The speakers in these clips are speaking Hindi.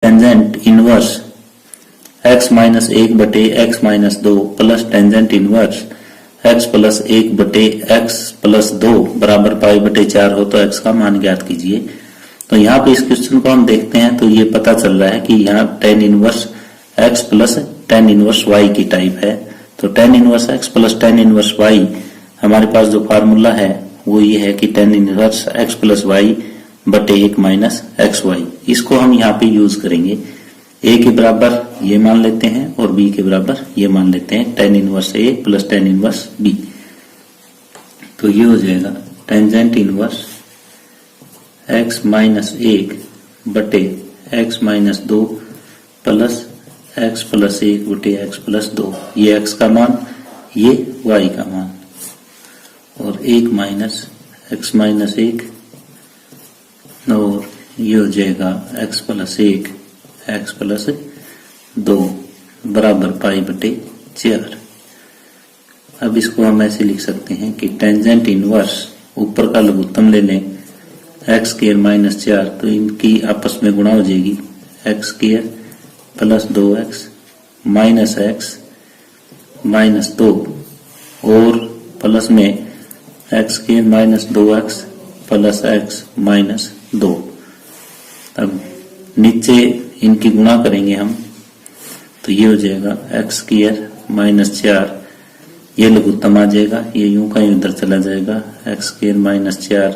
Tangent inverse x minus 1/x-2 plus tangent inverse x+1/x+2 बराबर π/4 हो तो x का मान ज्ञात कीजिए। तो यहाँ पे इस क्वेश्चन को हम देखते हैं तो ये पता चल रहा है कि यहाँ tan inverse x plus tan inverse y की टाइप है। तो tan inverse x plus tan inverse y हमारे पास जो फार्मूला है वो ये है कि tan inverse x plus y/1 minus xy। इसको हम यहाँ पे यूज करेंगे। a के बराबर ये मान लेते हैं और b के बराबर ये मान लेते हैं tan inverse a plus tan inverse b। तो ये हो जाएगा tangent inverse x minus 1/x-2 plus x+1/x+2। ये x का मान, ये y का मान, और 1 माइनस x-1 और ये हो जाएगा x+1/x+2 बराबर π/4। अब इसको हम ऐसे लिख सकते हैं कि टेंजेंट इनवर्स ऊपर का लघुत्तम ले लें x² -4 तो इनकी आपस में गुणा हो जाएगी x² + 2x -x -2 और प्लस में x² - 2x + x -2। अब नीचे इनकी गुणा करेंगे हम तो ये हो जाएगा x² -4, ये लघुत्तम आ जाएगा, ये यूं का यूं इधर चला जाएगा x² -4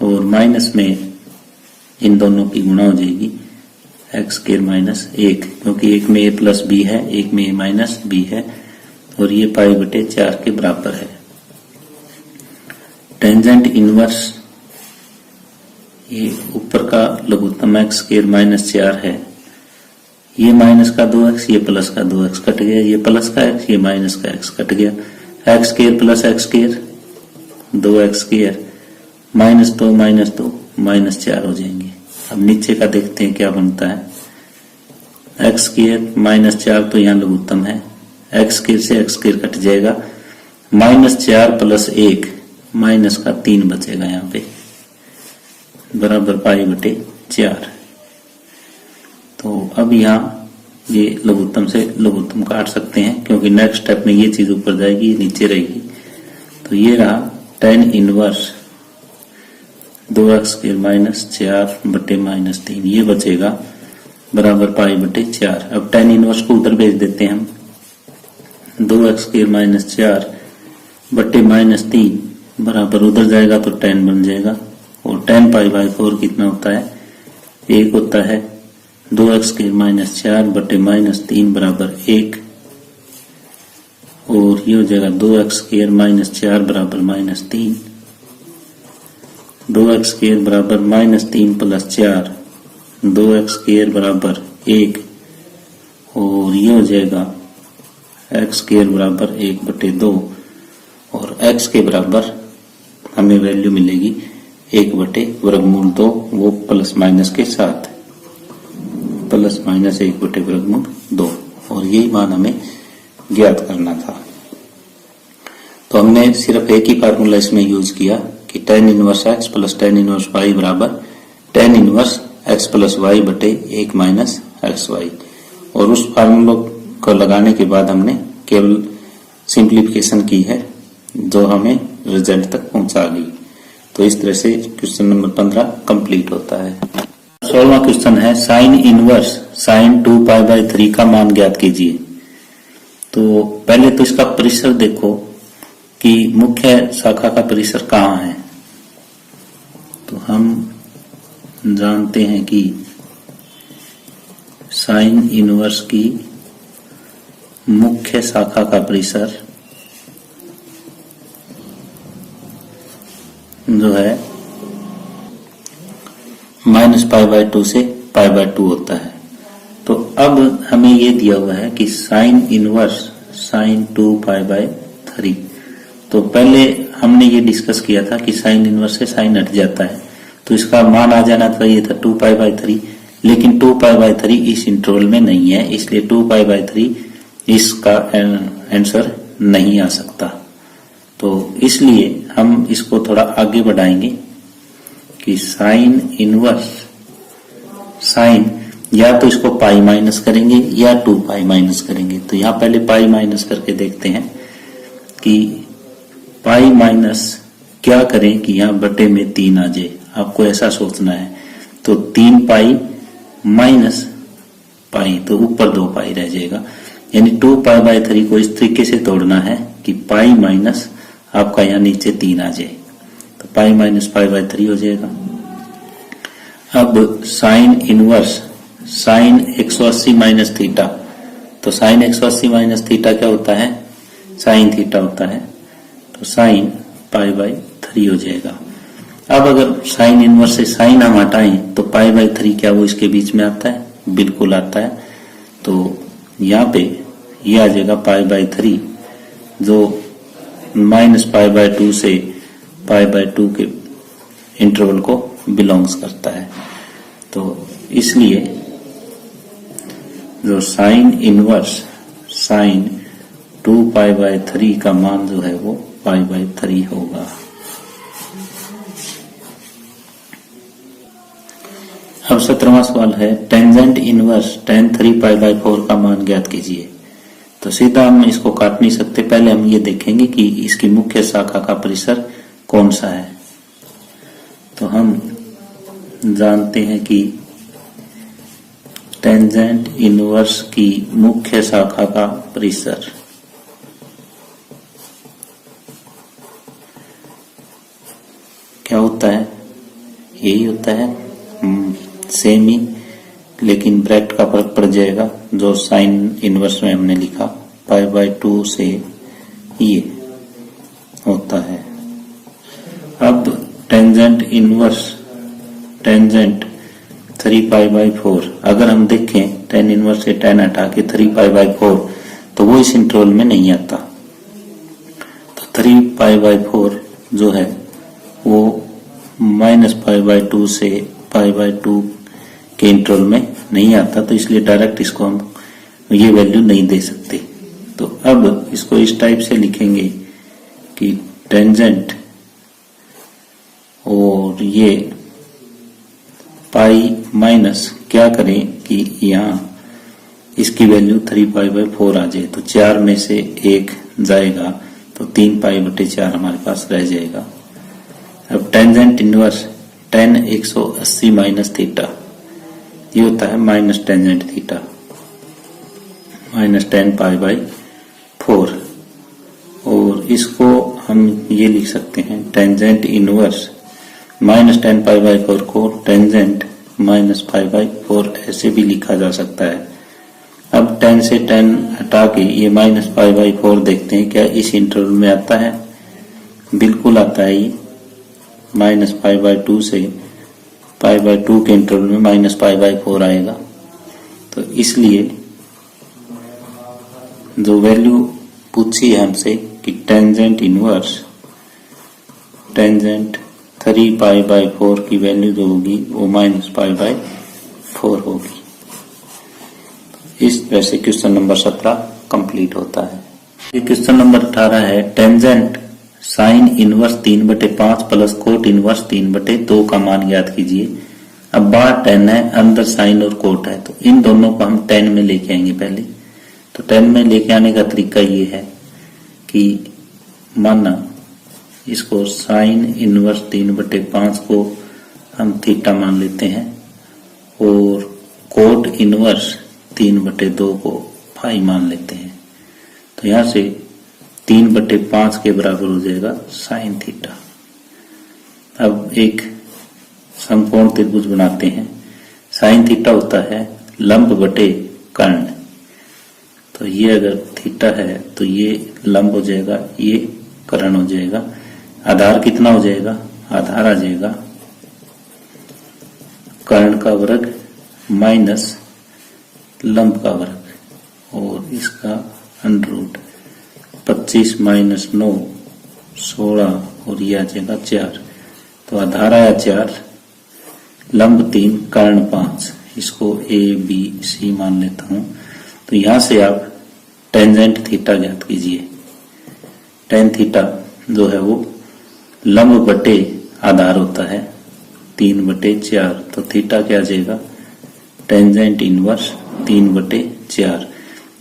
और माइनस में इन दोनों की गुणा हो जाएगी x² -1 क्योंकि एक में a प्लस b है, एक में a माइनस b है और ये π/4 के बराबर है। टेंजेंट इनवर्स ये ऊपर का लघुत्तम x² -4 है, ये माइनस का 2x, ये प्लस का 2x कट गया, ये प्लस का x, ये माइनस का x कट गया, x² + x² 2x² -2 -4 हो जाएंगे। अब नीचे का देखते हैं क्या बनता है। x² -4 तो यहाँ लघुत्तम है, x² से x² कट जाएगा, -4 + 1 माइनस का 3 बचेगा यहाँ पे बराबर π/4। तो अब यहाँ ये लघुत्तम से लघुत्तम काट सकते हैं क्योंकि नेक्स्ट स्टेप में ये चीज ऊपर जाएगी, ये नीचे रहेगी। तो ये रहा tan इनवर्स 2x² -4/-3, ये बचेगा बराबर π/4। अब tan इनवर्स को उधर भेज देते हैं हम, 2x² -4/-3 बराबर उधर जाएगा तो tan बन जाएगा और tan π/4 कितना होता है, 1 होता है। 2x² -4/-3 बराबर 1 और ये हो जाएगा 2x² -4 बराबर -3, 2x² बराबर -3 + 4, 2x² बराबर 1 और ये हो जाएगा x² बराबर 1/2 और x के बराबर हमें वैल्यू मिलेगी 1/√2, वो प्लस माइनस के साथ +-1/√2 और यही मान हमें ज्ञात करना था। तो हमने सिर्फ एक ही फार्मूला इसमें यूज किया कि tan inverse x plus tan inverse y बराबर tan inverse x plus y/1 minus xy, और उस फार्मूला को लगाने के बाद हमने केवल सिंप्लीफिकेशन की है जो हमें रिजल्ट तक पहुंचा गई। तो इस तरह से क्वेश्चन नंबर 15 कंप्लीट होता है। 16वां क्वेश्चन है sin इनवर्स sin 2π/3 का मान ज्ञात कीजिए। तो पहले तो इसका परिसर देखो कि मुख्य शाखा का परिसर कहाँ है। तो हम जानते हैं कि sin इनवर्स की मुख्य शाखा का परिसर जो है -π/2 से π/2 होता है। तो अब हमें ये दिया हुआ है कि sin इनवर्स sin 2π/3। तो पहले हमने ये डिस्कस किया था कि sin इनवर्स से sin हट जाता है तो इसका मान आ जाना चाहिए था 2π/3, लेकिन 2π/3 इस इंटरवल में नहीं है, इसलिए 2π/3 इसका आंसर नहीं आ सकता। तो इसलिए हम इसको थोड़ा आगे बढ़ाएंगे कि sin इनवर्स sin या तो इसको पाई माइनस करेंगे या 2 पाई माइनस करेंगे। तो यहाँ पहले पाई माइनस करके देखते हैं कि पाई माइनस क्या करें कि यहाँ बटे में 3 आ जाए, आपको ऐसा सोचना है। तो 3 पाई माइनस पाई, तो ऊपर 2 पाई रह जाएगा, यानी 2 पाई बाय 3 को इस तरीके से तोड़ना है कि पाई माइनस आपका यहाँ नीचे 3 आ जाए, तो पाई माइनस पाई बाय 3 हो जाएगा। अब sine inverse sine 180 minus theta, तो साइन 180 माइनस थीटा क्या होता है, साइन थीटा होता है, तो साइन पाई बाय 3 हो जाएगा। अब अगर साइन इनवर्स से साइन हम हटाएं तो पाई बाय 3 क्या वो इसके बीच में आता है, बिल्कुल आता है। तो यहाँ पे ये आ जाएगा पाई बाय 3 जो माइनस पाई बाय 2 से पाई बाय 2 के इंटरवल को बिलोंग्स करता है। तो इसलिए जो sine inverse sine 2 pi by 3 का मान जो है वो पाई बाय 3 होगा। अब 17वां सवाल है tangent inverse tan 3 pi by 4 का मान ज्ञात कीजिए। तो सीधा हम इसको काट नहीं सकते, पहले हम ये देखेंगे कि इसकी मुख्य शाखा का परिसर कौन सा है। तो हम जानते हैं कि टेंजेंट इनवर्स की मुख्य शाखा का परिसर क्या होता है, यही होता है, सेम ही, लेकिन ब्रैकेट का फर्क पड़ जाएगा जो साइन इनवर्स में हमने लिखा पाई बाय 2 से ये होता है। अब tangent inverse tangent 3 pi by 4, अगर हम देखें टेन इनवर्स से टेन हटा के 3 पाई बाय 4 तो वो इस इंटरवल में नहीं आता। तो 3 पाई बाय 4 जो है वो माइनस पाई बाय 2 से पाई बाय 2 के इंटरवल में नहीं आता, तो इसलिए डायरेक्ट इसको हम ये वैल्यू नहीं दे सकते। तो अब इसको इस टाइप से लिखेंगे कि टेंजेंट और ये पाई माइनस क्या करें कि यहाँ इसकी वैल्यू 3 पाई बाय 4 आ जाए, तो 4 में से 1 जाएगा तो 3 पाई बटे 4 हमारे पास रह जाएगा। अब tangent inverse tan 180 minus theta, ये होता है minus tangent theta minus 10 pi by 4, और इसको हम ये लिख सकते हैं tangent inverse minus 10 pi by 4 को टेंजेंट माइनस पाई बाय 4 ऐसे भी लिखा जा सकता है। अब 10 से 10 हटा के ये माइनस पाई बाय 4 देखते हैं क्या इस इंटरवल में आता है, बिल्कुल आता है। ये माइनस पाई बाय 2 से पाई बाय 2 के इंटरवल में माइनस पाई बाय 4 आएगा। तो इसलिए जो वैल्यू पूछी है हमसे कि tangent inverse tangent 3 pi by 4 की वैल्यू जो होगी वो माइनस पाई बाय 4 होगी। इस तरह से क्वेश्चन नंबर 17 कंप्लीट होता है। ये क्वेश्चन नंबर 18 है tangent sign inverse 3/5 plus cot inverse 3/2 का मान ज्ञात कीजिए। अब बाहर tan है, अंदर साइन और कोट है, तो इन दोनों को हम tan में लेके आएंगे पहले। तो tan में लेके आने का तरीका ये है कि माना इसको साइन इनवर्स 3/5 को हम थीटा मान लेते हैं और कोट इनवर्स 3/2 को फाई मान लेते हैं। तो यहां से 3/5 के बराबर हो जाएगा साइन थीटा। अब एक समकोण त्रिभुज बनाते हैं। साइन थीटा होता है लंब बटे कर्ण, तो ये अगर थीटा है तो ये लंब हो जाएगा, ये कर्ण हो जाएगा। आधार कितना हो जाएगा, आधार आ जाएगा कर्ण का वर्ग माइनस लंब का वर्ग और इसका अंडर रूट 25 माइनस 9 16 और ये आ जाएगा 4। तो आधार आया 4, लंब 3 कर्ण 5, इसको ए बी सी मान लेता हूं। तो यहां से आप टेंजेंट थीटा ज्ञात कीजिए। टेन थीटा जो है वो लंब बटे आधार होता है 3/4, तो थीटा क्या आ जाएगा टेंजेंट इनवर्स 3/4,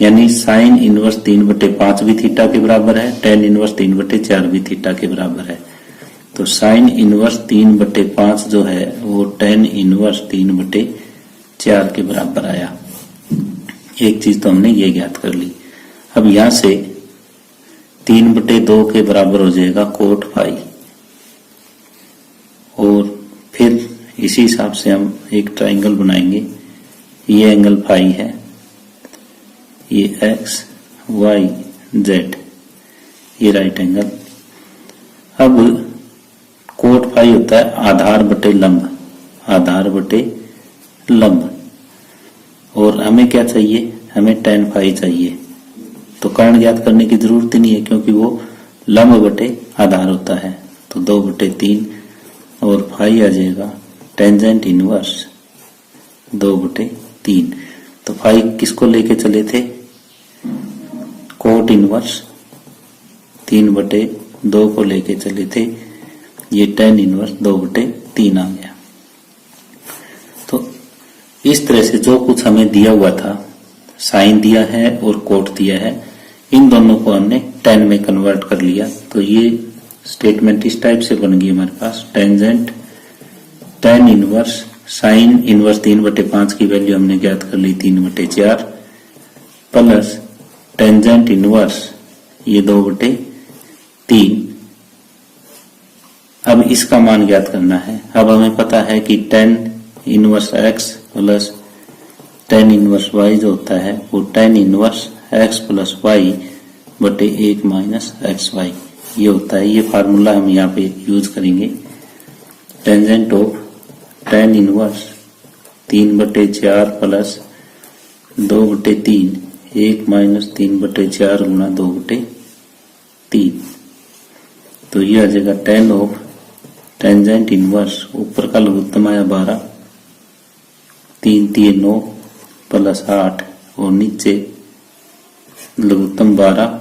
यानी साइन इनवर्स 3/5 भी थीटा के बराबर है, टेन इनवर्स 3/4 भी थीटा के बराबर है। तो साइन इनवर्स 3/5 जो है वो टेन इनवर्स 3/4 के बराबर आया। एक चीज तो हमने ये ज्ञात कर ली। अब यहां से 3/2 के बराबर हो जाएगा कोट फाई, और फिर इसी हिसाब से हम एक ट्राइंगल बनाएंगे। ये एंगल फाई है, ये एक्स वाई जेड, ये राइट एंगल। अब कोट फाई होता है आधार बटे लंब, आधार बटे लंब, और हमें क्या चाहिए, हमें टेन फाई चाहिए। तो कर्ण ज्ञात करने की जरूरत ही नहीं है क्योंकि वो लंब बटे आधार होता है। तो 2/3 और फाई आ जाएगा टेंजेंट इनवर्स 2/3। तो फाई किसको लेके चले थे, कोट इनवर्स 3/2 को लेके चले थे, ये टेन इनवर्स 2/3 आ गया। तो इस तरह से जो कुछ हमें दिया हुआ था, साइन दिया है और कोट दिया है, इन दोनों को हमने टेन में कन्वर्ट कर लिया। तो ये स्टेटमेंट इस टाइप से बन गई हमारे पास, tangent tan inverse sine inverse 3/5 की वैल्यू हमने ज्ञात कर ली 3/4, प्लस टेंजेंट इनवर्स ये 2/3। अब इसका मान ज्ञात करना है। अब हमें पता है कि tan inverse x plus tan inverse y जो होता है वो tan inverse x plus y बटे 1 माइनस एक्स वाई, ये होता है। ये फार्मूला हम यहाँ पे यूज करेंगे। Tangent of tan inverse 3/4 plus 2/3, 1 minus 3/4 गुना 2/3। तो ये आ जाएगा टेन ऑफ टेंजेंट इनवर्स, ऊपर का लघुत्तम आया 12, 3 3 9 प्लस 8, और नीचे लघुत्तम 12,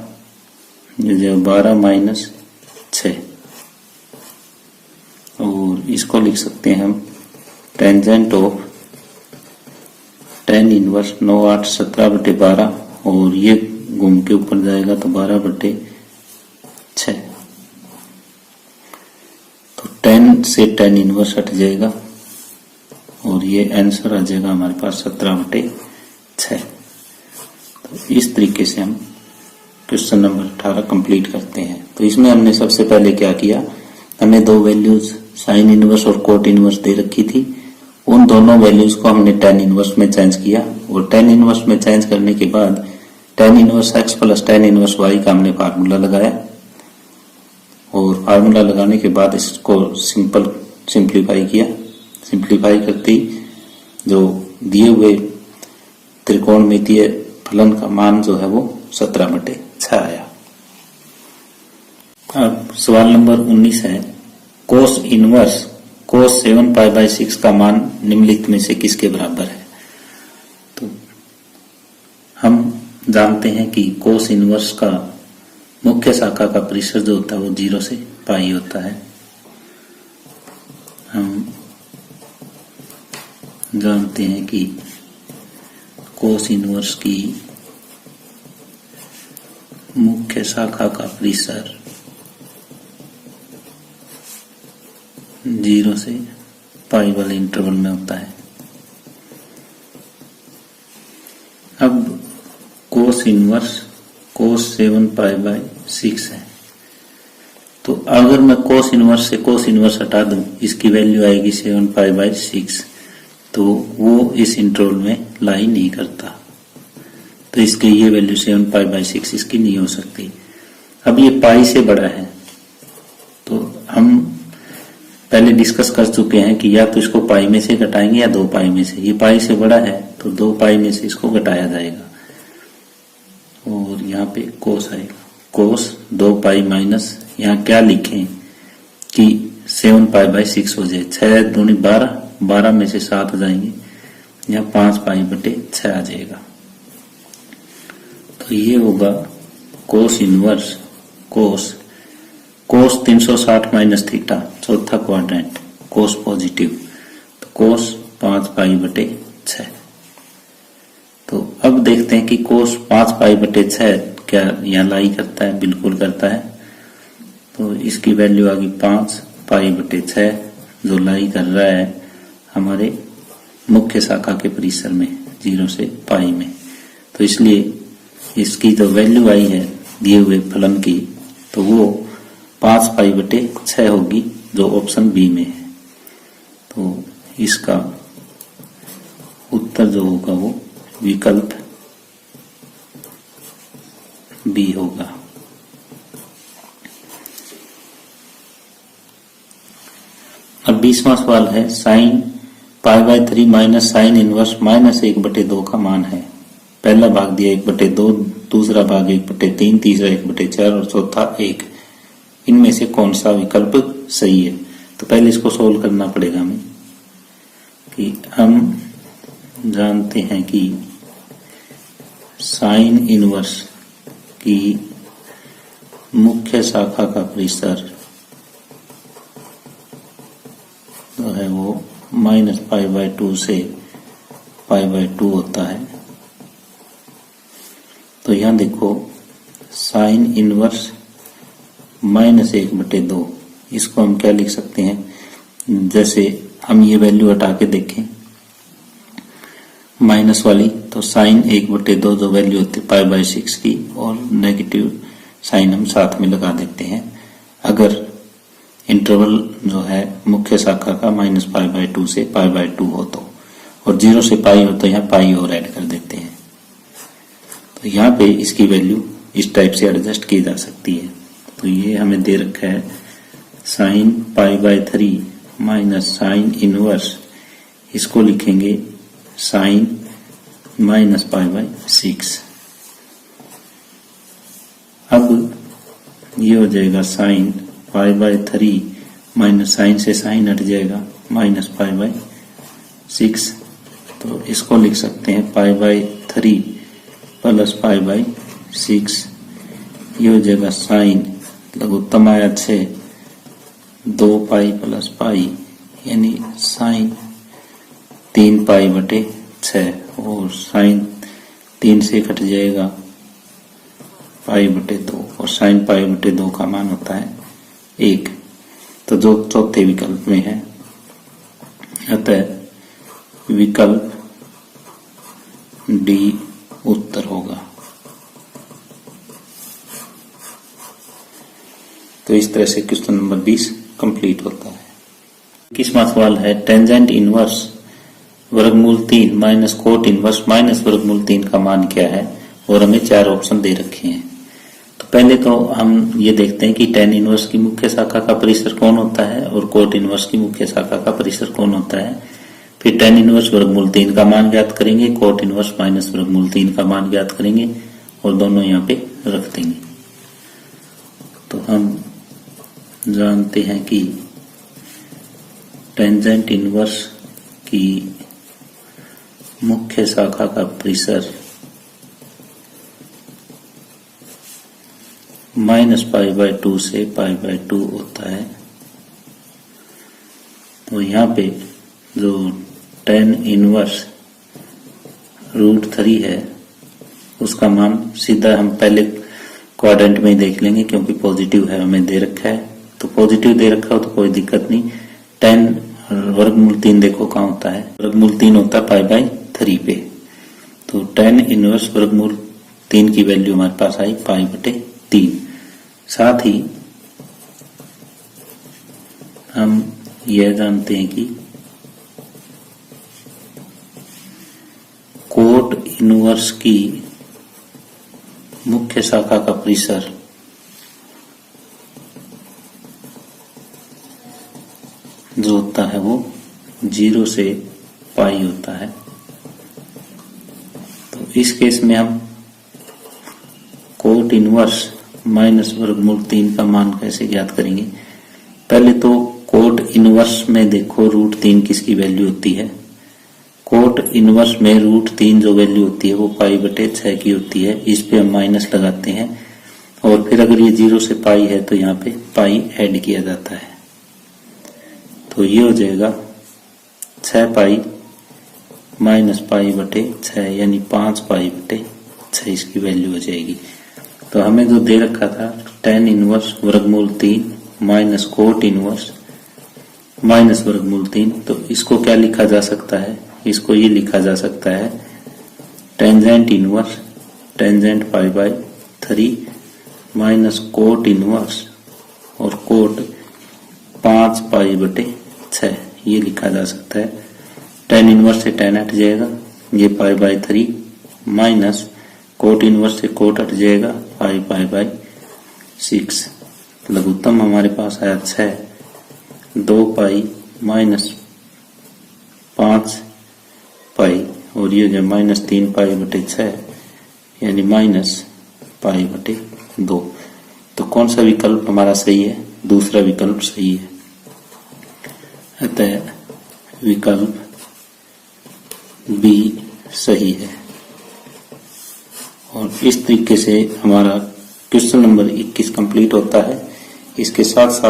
ये 12 माइनस 6, और इसको लिख सकते हैं हम टेंजेंट ऑफ टेन इनवर्स 9 8 17/12, और ये घूम के ऊपर जाएगा तो 12/6। तो 10 से टेन इनवर्स हट जाएगा और ये आंसर आ जाएगा हमारे पास 17/6। तो इस तरीके से हम क्वेश्चन नंबर 18 कंप्लीट करते हैं। तो इसमें हमने सबसे पहले क्या किया, हमें दो वैल्यूज साइन इनवर्स और कोट इनवर्स दे रखी थी। उन दोनों वैल्यूज को हमने टेन इनवर्स में चेंज किया, और टेन इनवर्स में चेंज करने के बाद tan inverse x plus tan inverse y का हमने फार्मूला लगाया, और फार्मूला लगाने के बाद इसको सिंप्लीफाई किया। सिंप्लीफाई करते ही जो दिए हुए त्रिकोणमितीय फलन का मान जो है वो 17/6 आया। अब सवाल नंबर 19 है, कोस इनवर्स कोस 7π/6 का मान निम्नलिखित में से किसके बराबर है। तो हम जानते हैं कि कोस इनवर्स का मुख्य शाखा का परिसर जो होता है वो 0 से पाई होता है। हम जानते हैं कि कोस इनवर्स की मुख्य शाखा का परिसर 0 से पाई वाले इंटरवल में होता है। अब कोस इनवर्स कोस 7π/6 है, तो अगर मैं कोस इनवर्स से कोस इनवर्स हटा दूं, इसकी वैल्यू आएगी 7π/6, तो वो इस इंटरवल में लाई नहीं करता, तो इसकी ये वैल्यू 7π/6 इसकी नहीं हो सकती। अब ये पाई से बड़ा है, तो हम पहले डिस्कस कर चुके हैं कि या तो इसको पाई में से घटाएंगे या 2 पाई में से। ये पाई से बड़ा है तो 2 पाई में से इसको घटाया जाएगा, और यहाँ पे कोस आएगा, कोस 2 पाई माइनस, यहाँ क्या लिखें कि 7π/6 हो जाए, 6 दूनी 12, 12 में से 7 हो जाएंगे, यहाँ 5π/6 आ जाएगा। तो ये होगा कोस इनवर्स कोस 360 माइनस थीटा, चौथा क्वाड्रेंट, कोस पॉजिटिव, तो कोस 5π/6। देखते हैं कि कोस 5 पाई बटे 6 क्या यहाँ लाई करता है, बिल्कुल करता है। तो इसकी वैल्यू आ गई 5 पाई बटे 6 जो लाई कर रहा है हमारे मुख्य शाखा के परिसर में 0 से पाई में। तो इसलिए इसकी जो वैल्यू आई है दिए हुए फलन की तो वो 5 पाई बटे 6 होगी जो ऑप्शन बी में है। तो इसका उत्तर जो होगा वो विकल्प बी होगा। अब 20वां सवाल है साइन π/3 माइनस साइन इनवर्स -1/2 का मान है। पहला भाग दिया 1/2, दूसरा भाग 1/3, तीसरा 1/4 और चौथा 1। इनमें से कौन सा विकल्प सही है? तो पहले इसको सोल्व करना पड़ेगा हमें कि हम जानते हैं कि साइन इनवर्स की मुख्य शाखा का परिसर जो है वो -π/2 से π/2 होता है। तो यहां देखो साइन इनवर्स -1/2, इसको हम क्या लिख सकते हैं? जैसे हम ये वैल्यू हटा के देखें माइनस वाली, तो साइन 1/2 जो वैल्यू होती है π/6 की और नेगेटिव साइन हम साथ में लगा देते हैं। अगर इंटरवल जो है मुख्य शाखा का -π/2 से π/2 हो तो, और 0 से पाई हो तो यहाँ पाई और ऐड कर देते हैं। तो यहाँ पे इसकी वैल्यू इस टाइप से एडजस्ट की जा सकती है। तो ये हमें दे रखा है साइन π/3 माइनस साइन इनवर्स, इसको लिखेंगे साइन -π/6। अब ये हो जाएगा साइन π/3 माइनस साइन से साइन हट जाएगा -π/6। तो इसको लिख सकते हैं π/3 प्लस π/6। ये हो जाएगा साइन लघुत्तम आया 6, 2 पाई प्लस पाई यानी साइन 3 पाई बटे 6 और साइन 3 से कट जाएगा π/2 और साइन π/2 का मान होता है 1। तो जो चौथे विकल्प में है, अतः विकल्प डी उत्तर होगा। तो इस तरह से क्वेश्चन नंबर 20 कंप्लीट होता है। 21वां सवाल है टेंजेंट इनवर्स वर्गमूल 3 माइनस कोट इनवर्स माइनस वर्गमूल 3 का मान क्या है, और हमें 4 ऑप्शन दे रखे हैं। तो पहले तो हम ये देखते हैं कि टेन इनवर्स की मुख्य शाखा का परिसर कौन होता है और कोट इनवर्स की मुख्य शाखा का परिसर कौन होता है। फिर टेन इनवर्स वर्गमूल 3 का मान ज्ञात करेंगे, कोट इनवर्स माइनस वर्गमूल 3 का मान ज्ञात करेंगे और दोनों यहाँ पे रख देंगे। तो हम जानते हैं कि टेंजेंट इनवर्स की मुख्य शाखा का परिसर -π/2 से π/2 होता है। तो यहाँ पे जो टेन इनवर्स √3 है उसका मान सीधा हम पहले क्वाड्रेंट में ही देख लेंगे, क्योंकि पॉजिटिव है हमें दे रखा है। तो पॉजिटिव दे रखा हो तो कोई दिक्कत नहीं। 10 वर्गमूल 3 देखो कहाँ होता है, वर्गमूल 3 होता है π/3 पे। तो 10 इनवर्स वर्गमूल 3 की वैल्यू हमारे पास आई π/3। साथ ही हम यह जानते हैं कि कोट इनवर्स की मुख्य शाखा का परिसर जो होता है वो 0 से पाई होता है। तो इस केस में हम कोट इनवर्स माइनस वर्गमूल 3 का मान कैसे ज्ञात करेंगे। पहले तो कोट इनवर्स में देखो √3 किसकी वैल्यू होती है। कोट इनवर्स में √3 जो वैल्यू होती है वो π/6 की होती है। इस पे हम माइनस लगाते हैं और फिर अगर ये 0 से पाई है तो यहाँ पे पाई ऐड किया जाता है। तो ये हो जाएगा 6 पाई माइनस पाई बटे 6 यानी 5 पाई बटे 6 इसकी वैल्यू हो जाएगी। तो हमें जो दे रखा था tan इनवर्स वर्गमूल 3 माइनस कोट इनवर्स माइनस वर्गमूल 3, तो इसको क्या लिखा जा सकता है, इसको ये लिखा जा सकता है tangent inverse tangent pi by 3 minus cot inverse और कोट 5 पाई बटे 6, ये लिखा जा सकता है। tan इनवर्स से tan हट जाएगा, ये pi by 3 minus cot inverse से कोट हट जाएगा, पाई बाय 6। लघुत्तम हमारे पास आया 6, 2 पाई माइनस 5 पाई और ये जो माइनस 3 पाई बटे 6 यानी माइनस पाई बटे 2। तो कौन सा विकल्प हमारा सही है, दूसरा विकल्प सही है। अतः विकल्प बी सही है। और इस तरीके से हमारा क्वेश्चन नंबर 21 कंप्लीट होता है। इसके साथ साथ